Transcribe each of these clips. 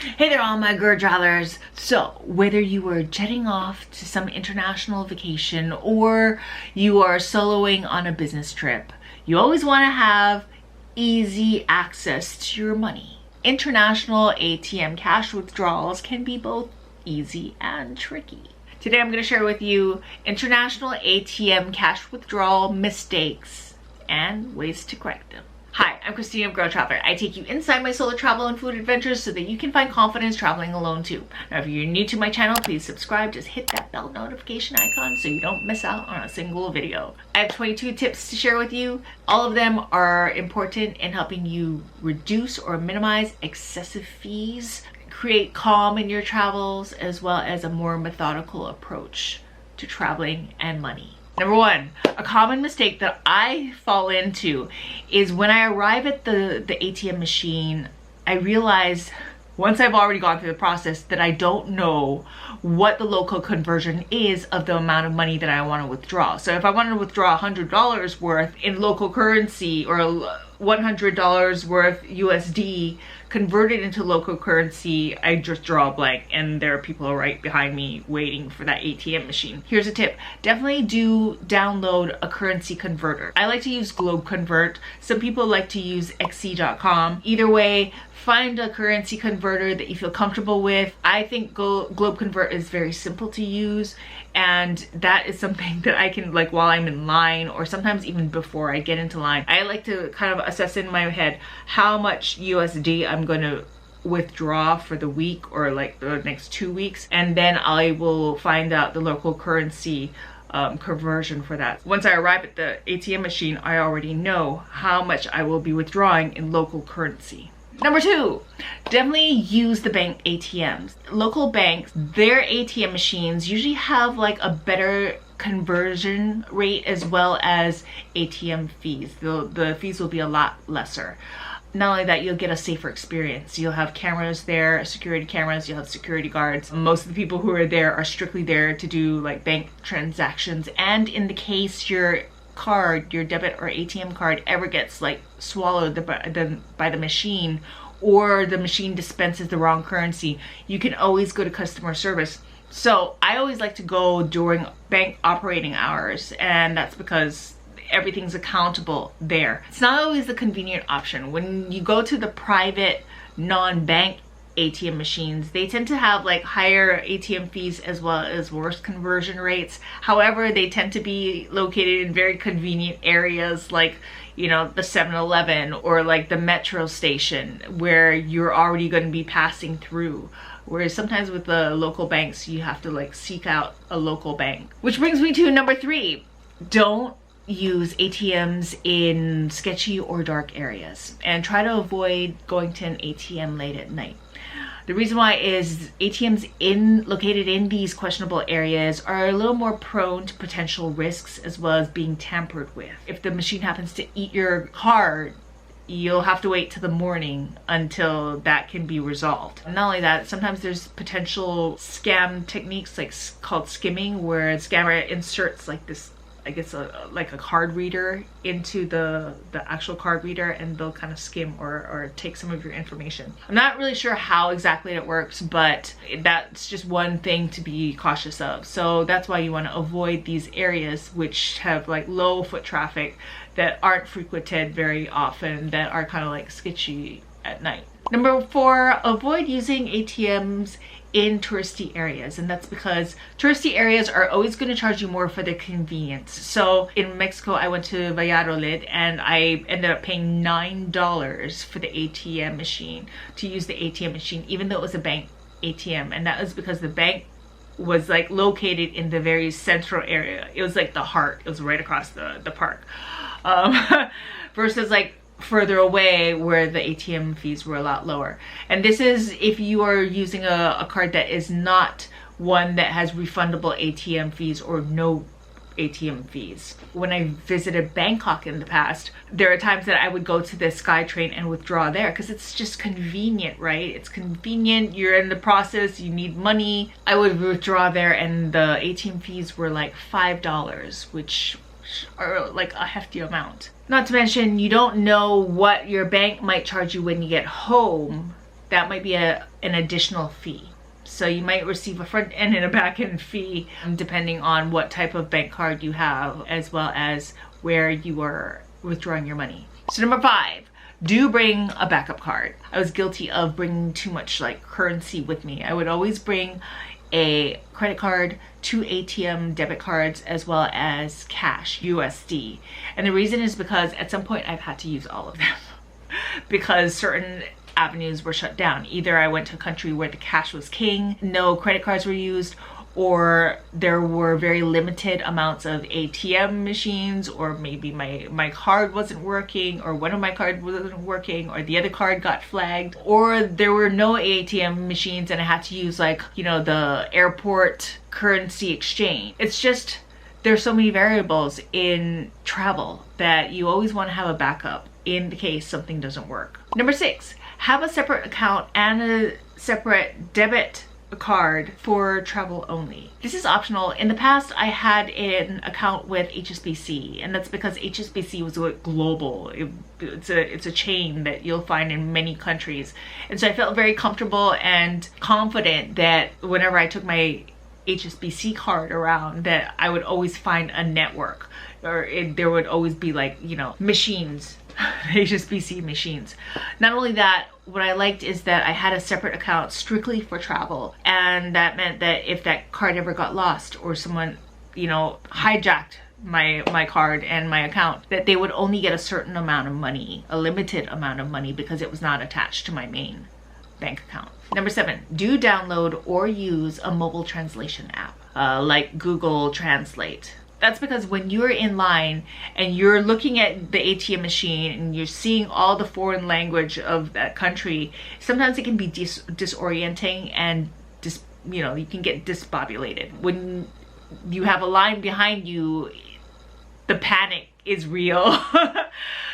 Hey there, all my GRRRL travelers. So whether you are jetting off to some international vacation or you are soloing on a business trip, you always want to have easy access to your money. International ATM cash withdrawals can be both easy and tricky. Today I'm going to share with you international ATM cash withdrawal mistakes and ways to correct them. Hi, I'm Christina of GRRRLTRAVELER. I take you inside my solo travel and food adventures so that you can find confidence traveling alone too. Now, if you're new to my channel, please subscribe. Just hit that bell notification icon so you don't miss out on a single video. I have 22 tips to share with you. All of them are important in helping you reduce or minimize excessive fees, create calm in your travels, as well as a more methodical approach to traveling and money. Number one, a common mistake that I fall into is when I arrive at the ATM machine, I realize once I've already gone through the process that I don't know what the local conversion is of the amount of money that I want to withdraw. So if I wanted to withdraw $100 worth in local currency or $100 worth USD converted into local currency, I just draw a blank and there are people right behind me waiting for that ATM machine. Here's a tip. Definitely do download a currency converter. I like to use Globe Convert. Some people like to use XE.com. Either way, find a currency converter that you feel comfortable with. I think Globe Convert is very simple to use, and that is something that I can, like, while I'm in line or sometimes even before I get into line, I like to kind of assess in my head how much USD I'm going to withdraw for the week or like the next 2 weeks, and then I will find out the local currency conversion for that. Once I arrive at the ATM machine, I already know how much I will be withdrawing in local currency. Number two, definitely use the bank ATMs. Local banks, their ATM machines usually have like a better conversion rate as well as ATM fees. The fees will be a lot lesser. Not only that, you'll get a safer experience. You'll have cameras there, security cameras, you'll have security guards. Most of the people who are there are strictly there to do like bank transactions, and in the case your card, your debit or ATM card ever gets like swallowed by the machine, or the machine dispenses the wrong currency, you can always go to customer service. So I always like to go during bank operating hours, and that's because everything's accountable there. It's not always the convenient option. When you go to the private non-bank ATM machines, they tend to have like higher ATM fees as well as worse conversion rates. However, they tend to be located in very convenient areas like, you know, the 7-Eleven or like the metro station where you're already going to be passing through. Whereas sometimes with the local banks, you have to like seek out a local bank. Which brings me to number three. Don't use ATMs in sketchy or dark areas, and try to avoid going to an ATM late at night. The reason why is ATMs located in these questionable areas are a little more prone to potential risks as well as being tampered with. If the machine happens to eat your card, you'll have to wait till the morning until that can be resolved. Not only that, sometimes there's potential scam techniques like called skimming, where a scammer inserts like this, I guess like a card reader into the actual card reader, and they'll kind of skim or take some of your information. I'm not really sure how exactly it works, but that's just one thing to be cautious of. So that's why you want to avoid these areas which have like low foot traffic, that aren't frequented very often, that are kind of like sketchy at night. Number four, avoid using ATMs in touristy areas, and that's because touristy areas are always going to charge you more for their convenience. So in Mexico, I went to Valladolid and I ended up paying $9 for the ATM machine, to use the ATM machine, even though it was a bank ATM, and that was because the bank was like located in the very central area. It was like the heart. It was right across the park, versus like further away where the ATM fees were a lot lower. And this is if you are using a card that is not one that has refundable ATM fees or no ATM fees. When I visited Bangkok in the past, there are times that I would go to the SkyTrain and withdraw there because it's just convenient, right? It's convenient, you're in the process, you need money. I would withdraw there and the ATM fees were like $5, which are like a hefty amount. Not to mention, you don't know what your bank might charge you when you get home that might be an additional fee. So you might receive a front end and a back end fee depending on what type of bank card you have, as well as where you are withdrawing your money. So number 5, do bring a backup card. I was guilty of bringing too much like currency with me. I would always bring a credit card, 2 ATM debit cards, as well as cash, USD. And the reason is because at some point I've had to use all of them because certain avenues were shut down. Either I went to a country where the cash was king, no credit cards were used, or there were very limited amounts of ATM machines, or maybe my card wasn't working, or one of my cards wasn't working, or the other card got flagged, or there were no ATM machines and I had to use like, you know, the airport currency exchange. It's just, there's so many variables in travel that you always want to have a backup in the case something doesn't work. Number 6, have a separate account and a separate debit card for travel only. This is optional. In the past, I had an account with HSBC, and that's because HSBC was global. It's a chain that you'll find in many countries. And so I felt very comfortable and confident that whenever I took my HSBC card around, that I would always find a network, or there would always be like, you know, machines, HSBC machines. Not only that, what I liked is that I had a separate account strictly for travel, and that meant that if that card ever got lost or someone, you know, hijacked my card and my account, that they would only get a certain amount of money, a limited amount of money, because it was not attached to my main bank account. Number 7, do download or use a mobile translation app like Google Translate. That's because when you're in line and you're looking at the ATM machine and you're seeing all the foreign language of that country, sometimes it can be disorienting and you know, you can get disbobulated. When you have a line behind you, the panic is real.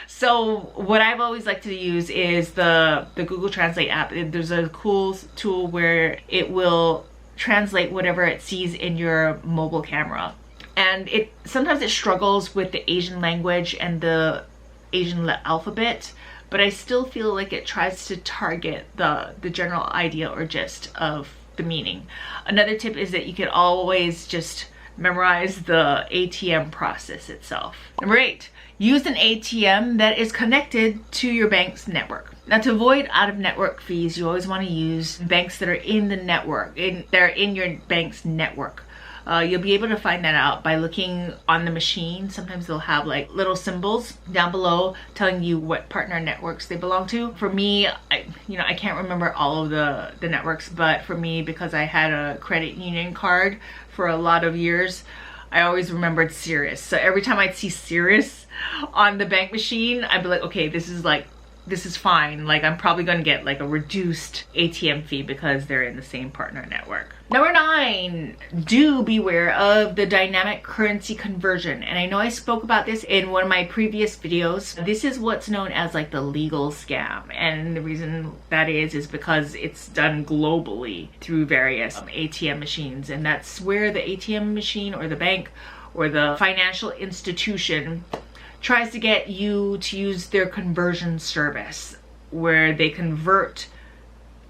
So what I've always liked to use is the Google Translate app. There's a cool tool where it will translate whatever it sees in your mobile camera. And sometimes it struggles with the Asian language and the Asian alphabet, but I still feel like it tries to target the general idea or gist of the meaning. Another tip is that you can always just memorize the ATM process itself. Number 8, use an ATM that is connected to your bank's network. Now, to avoid out-of-network fees, you always want to use banks that are in the network, they're in your bank's network. You'll be able to find that out by looking on the machine. Sometimes they'll have like little symbols down below telling you what partner networks they belong to. For me, I can't remember all of the networks, but for me, because I had a credit union card for a lot of years, I always remembered Cirrus. So every time I'd see Cirrus on the bank machine, I'd be like, okay, this is fine. Like, I'm probably gonna get like a reduced ATM fee because they're in the same partner network. Number 9, do beware of the dynamic currency conversion. And I know I spoke about this in one of my previous videos. This is what's known as like the legal scam. And the reason that is because it's done globally through various ATM machines. And that's where the ATM machine or the bank or the financial institution tries to get you to use their conversion service, where they convert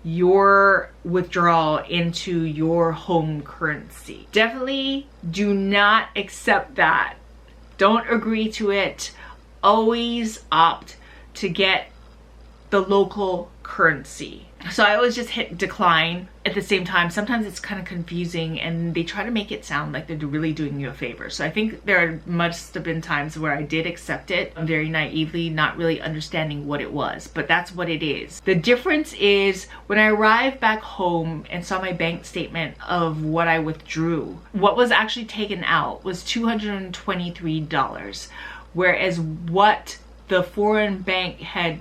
your withdrawal into your home currency. Definitely do not accept that. Don't agree to it. Always opt to get the local currency. So I always just hit decline. At the same time, sometimes it's kind of confusing and they try to make it sound like they're really doing you a favor. So I think there must have been times where I did accept it very naively, not really understanding what it was, but that's what it is. The difference is when I arrived back home and saw my bank statement of what I withdrew, what was actually taken out was $223, whereas what the foreign bank had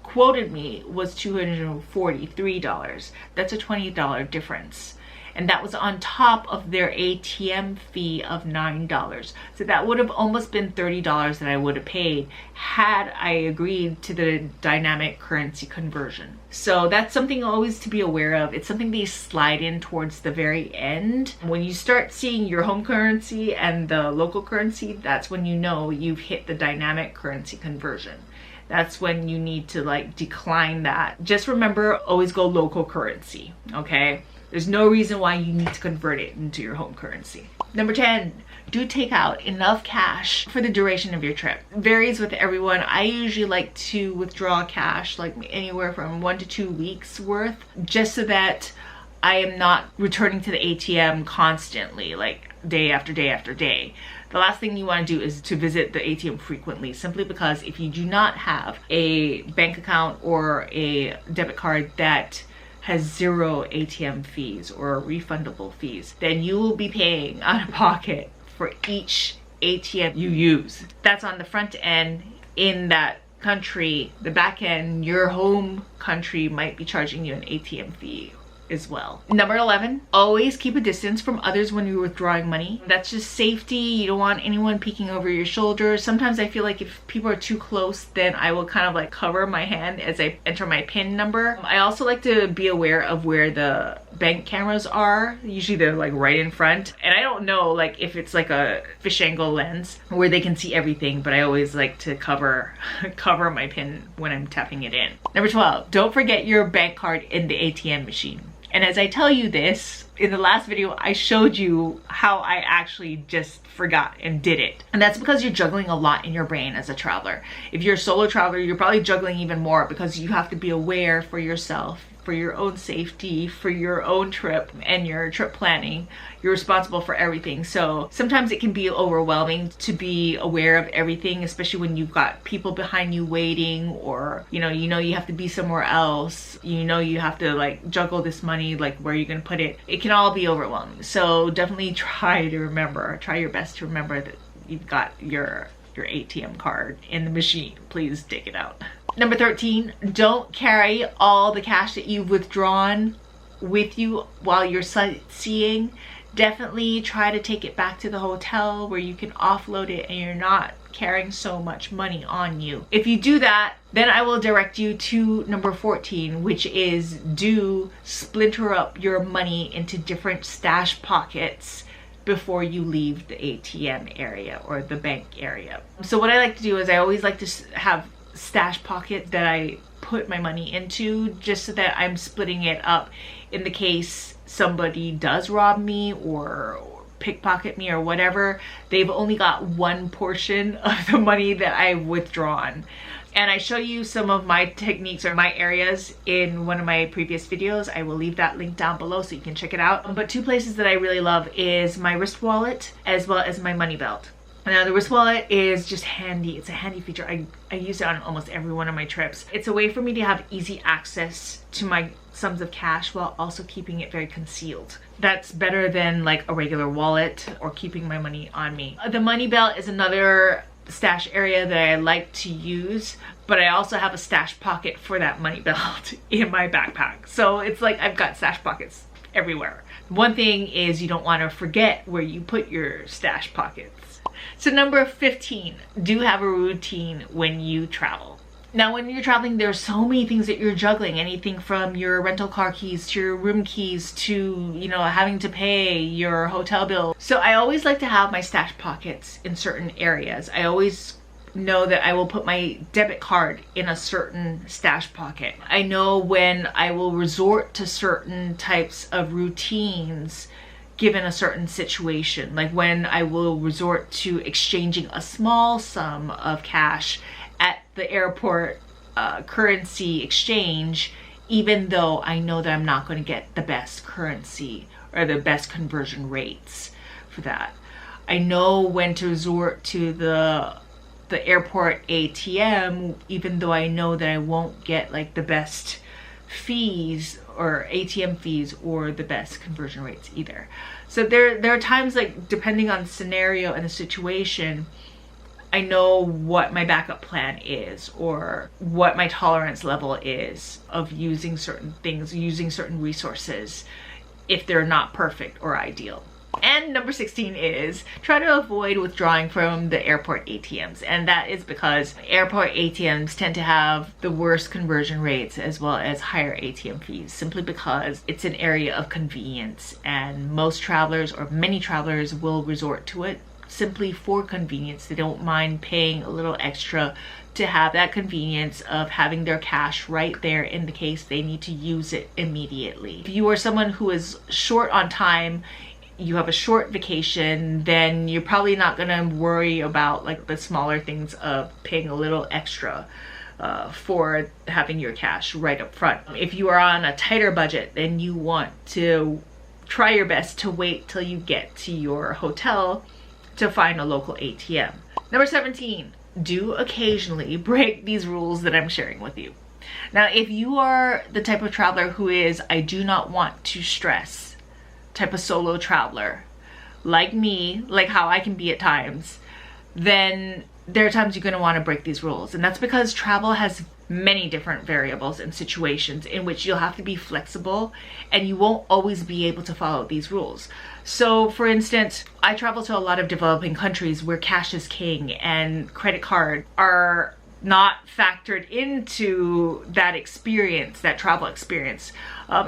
quoted me was $243. That's a $20 difference. And that was on top of their ATM fee of $9. So that would have almost been $30 that I would have paid had I agreed to the dynamic currency conversion. So that's something always to be aware of. It's something they slide in towards the very end. When you start seeing your home currency and the local currency, that's when you know you've hit the dynamic currency conversion. that's when you need to like decline that. Just remember, always go local currency, okay? There's no reason why you need to convert it into your home currency. Number 10, do take out enough cash for the duration of your trip. It varies with everyone. I usually like to withdraw cash like anywhere from 1 to 2 weeks worth, just so that I am not returning to the ATM constantly, like day after day after day. The last thing you want to do is to visit the ATM frequently, simply because if you do not have a bank account or a debit card that has 0 ATM fees or refundable fees, then you will be paying out of pocket for each ATM you use. That's on the front end in that country. The back end, your home country, might be charging you an ATM fee as well. Number 11, always keep a distance from others when you're withdrawing money. That's just safety. You don't want anyone peeking over your shoulder. Sometimes I feel like if people are too close, then I will kind of like cover my hand as I enter my PIN number. I also like to be aware of where the bank cameras are. Usually they're like right in front, and I don't know like if it's like a fish angle lens where they can see everything, but I always like to cover my PIN when I'm tapping it in. Number 12, don't forget your bank card in the ATM machine. And as I tell you this, in the last video, I showed you how I actually just forgot and did it. And that's because you're juggling a lot in your brain as a traveler. If you're a solo traveler, you're probably juggling even more because you have to be aware for yourself, for your own safety, for your own trip and your trip planning. You're responsible for everything. So sometimes it can be overwhelming to be aware of everything, especially when you've got people behind you waiting, or you know you have to be somewhere else. You have to like juggle this money, like where you're gonna put it. It can all be overwhelming. So definitely try your best to remember that you've got your ATM card in the machine. Please take it out. Number 13, don't carry all the cash that you've withdrawn with you while you're sightseeing. Definitely try to take it back to the hotel where you can offload it and you're not carrying so much money on you. If you do that, then I will direct you to number 14, which is do splinter up your money into different stash pockets before you leave the ATM area or the bank area. So what I like to do is I always like to have stash pocket that I put my money into, just so that I'm splitting it up in the case somebody does rob me or pickpocket me or whatever. They've only got one portion of the money that I've withdrawn. And I show you some of my techniques or my areas in one of my previous videos. I will leave that link down below so you can check it out. But 2 places that I really love is my wrist wallet as well as my money belt. Now the wrist wallet is just handy. It's a handy feature. I use it on almost every one of my trips. It's a way for me to have easy access to my sums of cash while also keeping it very concealed. That's better than like a regular wallet or keeping my money on me. The money belt is another stash area that I like to use, but I also have a stash pocket for that money belt in my backpack. So it's like I've got stash pockets everywhere. One thing is you don't want to forget where you put your stash pockets. So number 15, do have a routine when you travel. Now when you're traveling, there's so many things that you're juggling. Anything from your rental car keys to your room keys to, having to pay your hotel bill. So I always like to have my stash pockets in certain areas. I always know that I will put my debit card in a certain stash pocket. I know when I will resort to certain types of routines given a certain situation, like when I will resort to exchanging a small sum of cash at the airport currency exchange, even though I know that I'm not going to get the best currency or the best conversion rates for that. I know when to resort to the airport ATM, even though I know that I won't get like the best fees or ATM fees or the best conversion rates either. So there are times, like depending on the scenario and the situation, I know what my backup plan is or what my tolerance level is of using certain things, using certain resources if they're not perfect or ideal. And number 16 is try to avoid withdrawing from the airport ATMs. And that is because airport ATMs tend to have the worst conversion rates as well as higher ATM fees, simply because it's an area of convenience and most travelers or many travelers will resort to it simply for convenience. They don't mind paying a little extra to have that convenience of having their cash right there in the case they need to use it immediately. If you are someone who is short on time, you have a short vacation, then you're probably not gonna worry about like the smaller things of paying a little extra for having your cash right up front. If you are on a tighter budget, then you want to try your best to wait till you get to your hotel to find a local ATM. Number 17, do occasionally break these rules that I'm sharing with you. Now, if you are the type of traveler who is, I do not want to stress type of solo traveler, like me, like how I can be at times, then there are times you're going to want to break these rules. And that's because travel has many different variables and situations in which you'll have to be flexible and you won't always be able to follow these rules. So for instance, I travel to a lot of developing countries where cash is king and credit card are not factored into that experience, that travel experience.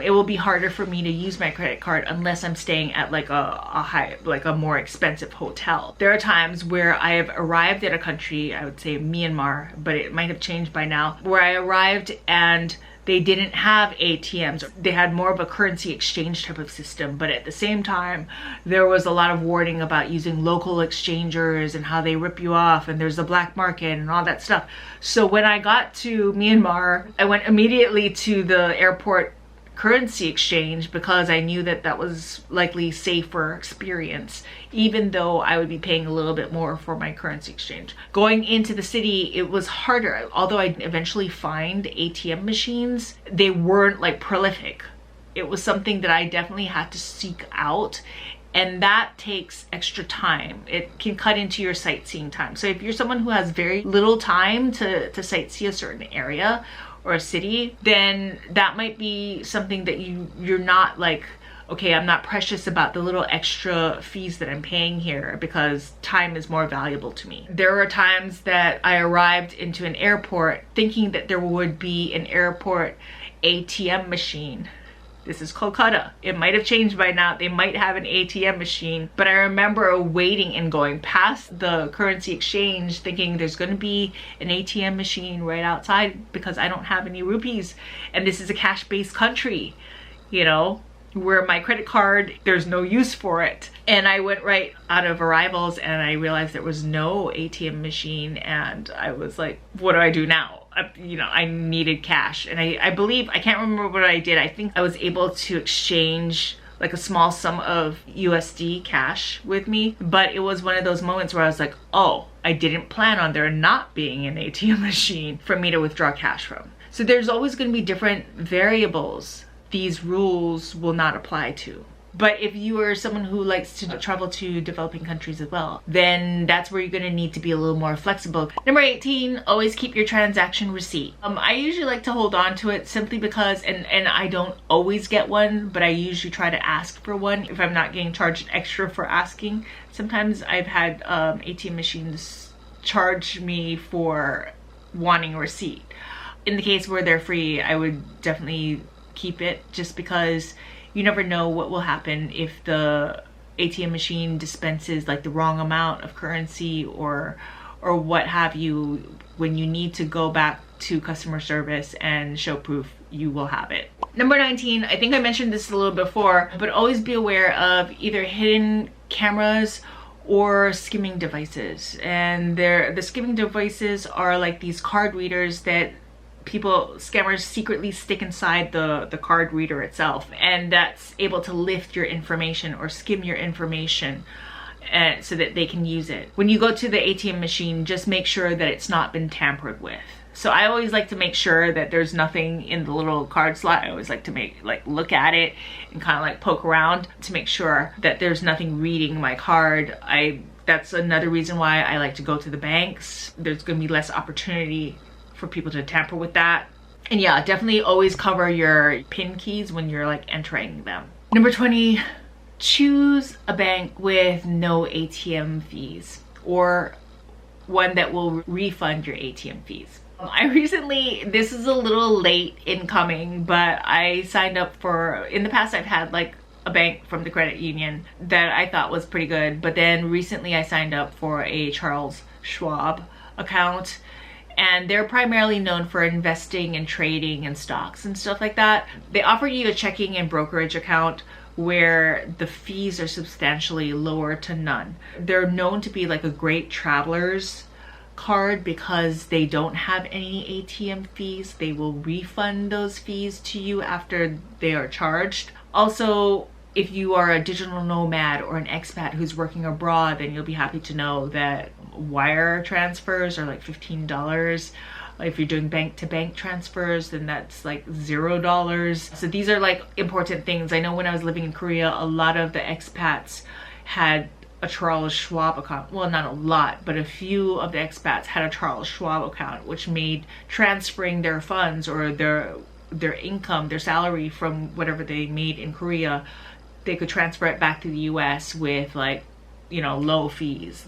It will be harder for me to use my credit card unless I'm staying at like a more expensive hotel. There are times where I have arrived at a country, I would say Myanmar, but it might have changed by now, where I arrived and they didn't have ATMs. They had more of a currency exchange type of system, but at the same time, there was a lot of warning about using local exchangers and how they rip you off, and there's the black market and all that stuff. So when I got to Myanmar, I went immediately to the airport currency exchange because I knew that that was likely safer experience, even though I would be paying a little bit more for my currency exchange. Going into the city, it was harder. Although I eventually find ATM machines, they weren't like prolific. It was something that I definitely had to seek out, and that takes extra time. It can cut into your sightseeing time. So if you're someone who has very little time to sightsee a certain area or a city, then that might be something that you're not like, okay, I'm not precious about the little extra fees that I'm paying here because time is more valuable to me. There are times that I arrived into an airport thinking that there would be an airport ATM machine. This is Kolkata. It might have changed by now. They might have an ATM machine, but I remember waiting and going past the currency exchange thinking there's going to be an ATM machine right outside because I don't have any rupees. And this is a cash-based country, you know, where my credit card, there's no use for it. And I went right out of arrivals and I realized there was no ATM machine, and I was like, what do I do now? You know, I needed cash, and I believe, I can't remember what I did. I think I was able to exchange like a small sum of USD cash with me, but it was one of those moments where I was like, oh, I didn't plan on there not being an ATM machine for me to withdraw cash from. So there's always going to be different variables these rules will not apply to. But if you are someone who likes to travel to developing countries as well, then that's where you're going to need to be a little more flexible. Number 18, always keep your transaction receipt. I usually like to hold on to it simply because, and I don't always get one, but I usually try to ask for one if I'm not getting charged extra for asking. Sometimes I've had ATM machines charge me for wanting a receipt. In the case where they're free, I would definitely keep it, just because you never know what will happen if the ATM machine dispenses like the wrong amount of currency or what have you. When you need to go back to customer service and show proof, you will have it. Number 19, I think I mentioned this a little before, but always be aware of either hidden cameras or skimming devices. And the skimming devices are like these card readers that scammers secretly stick inside the card reader itself, and that's able to lift your information or skim your information so that they can use it. When you go to the ATM machine, just make sure that it's not been tampered with. So I always like to make sure that there's nothing in the little card slot. I always like to look at it and kind of like poke around to make sure that there's nothing reading my card. That's another reason why I like to go to the banks. There's going to be less opportunity for people to tamper with that. And yeah, definitely always cover your PIN keys when you're like entering them. Number 20, choose a bank with no ATM fees or one that will refund your ATM fees. I recently, this is a little late in coming, but I signed up for, in the past I've had like a bank from the credit union that I thought was pretty good, but then recently I signed up for a Charles Schwab account, and they're primarily known for investing and trading and stocks and stuff like that. They offer you a checking and brokerage account where the fees are substantially lower to none. They're known to be like a great traveler's card because they don't have any ATM fees. They will refund those fees to you after they are charged. Also, if you are a digital nomad or an expat who's working abroad, then you'll be happy to know that wire transfers are like $15. If you're doing bank-to-bank transfers, then that's like $0. So these are like important things. I know when I was living in Korea, a lot of the expats had a Charles Schwab account. Well, not a lot, but a few of the expats had a Charles Schwab account, which made transferring their funds or their income, their salary from whatever they made in Korea, they could transfer it back to the US with like, you know, low fees,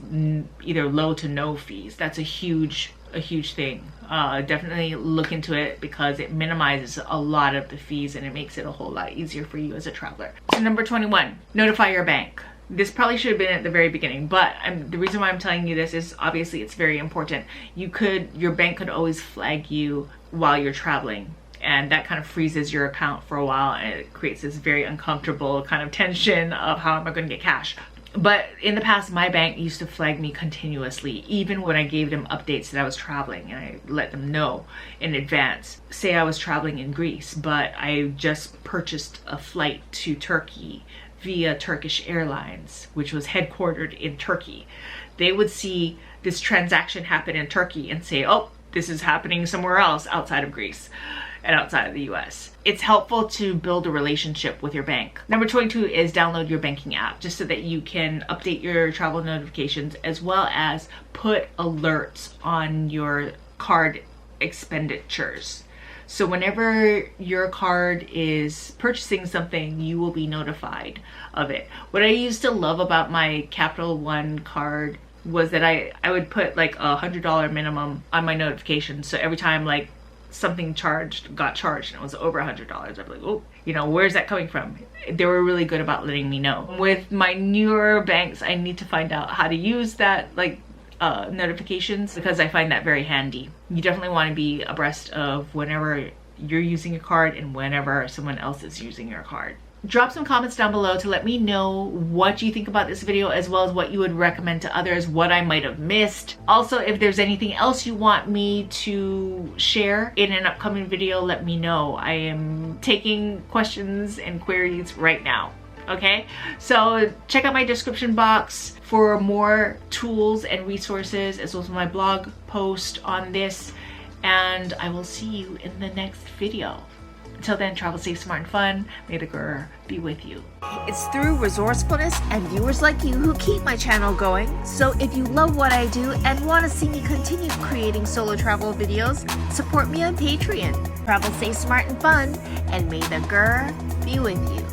either low to no fees. That's a huge thing. Definitely look into it because it minimizes a lot of the fees and it makes it a whole lot easier for you as a traveler. So number 21, notify your bank. This probably should have been at the very beginning, but the reason why I'm telling you this is obviously it's very important. Your bank could always flag you while you're traveling, and that kind of freezes your account for a while, and it creates this very uncomfortable kind of tension of how am I going to get cash. But in the past, my bank used to flag me continuously, even when I gave them updates that I was traveling, and I let them know in advance. Say I was traveling in Greece, but I just purchased a flight to Turkey via Turkish Airlines, which was headquartered in Turkey. They would see this transaction happen in Turkey and say, oh, this is happening somewhere else outside of Greece and outside of the US. It's helpful to build a relationship with your bank. Number 22 is download your banking app just so that you can update your travel notifications as well as put alerts on your card expenditures. So whenever your card is purchasing something, you will be notified of it. What I used to love about my Capital One card was that I would put like $100 minimum on my notifications. So every time like something got charged and it was over $100, I'd be like, oh, you know, where's that coming from? They were really good about letting me know. With my newer banks, I need to find out how to use that like notifications because I find that very handy. You definitely want to be abreast of whenever you're using a card and whenever someone else is using your card. Drop some comments down below to let me know what you think about this video as well as what you would recommend to others, what I might have missed. Also, if there's anything else you want me to share in an upcoming video, let me know. I am taking questions and queries right now. Okay, so check out my description box for more tools and resources as well as my blog post on this, and I will see you in the next video. Until then, travel safe, smart, and fun. May the grr be with you. It's through resourcefulness and viewers like you who keep my channel going. So if you love what I do and want to see me continue creating solo travel videos, support me on Patreon. Travel safe, smart, and fun, and may the grr be with you.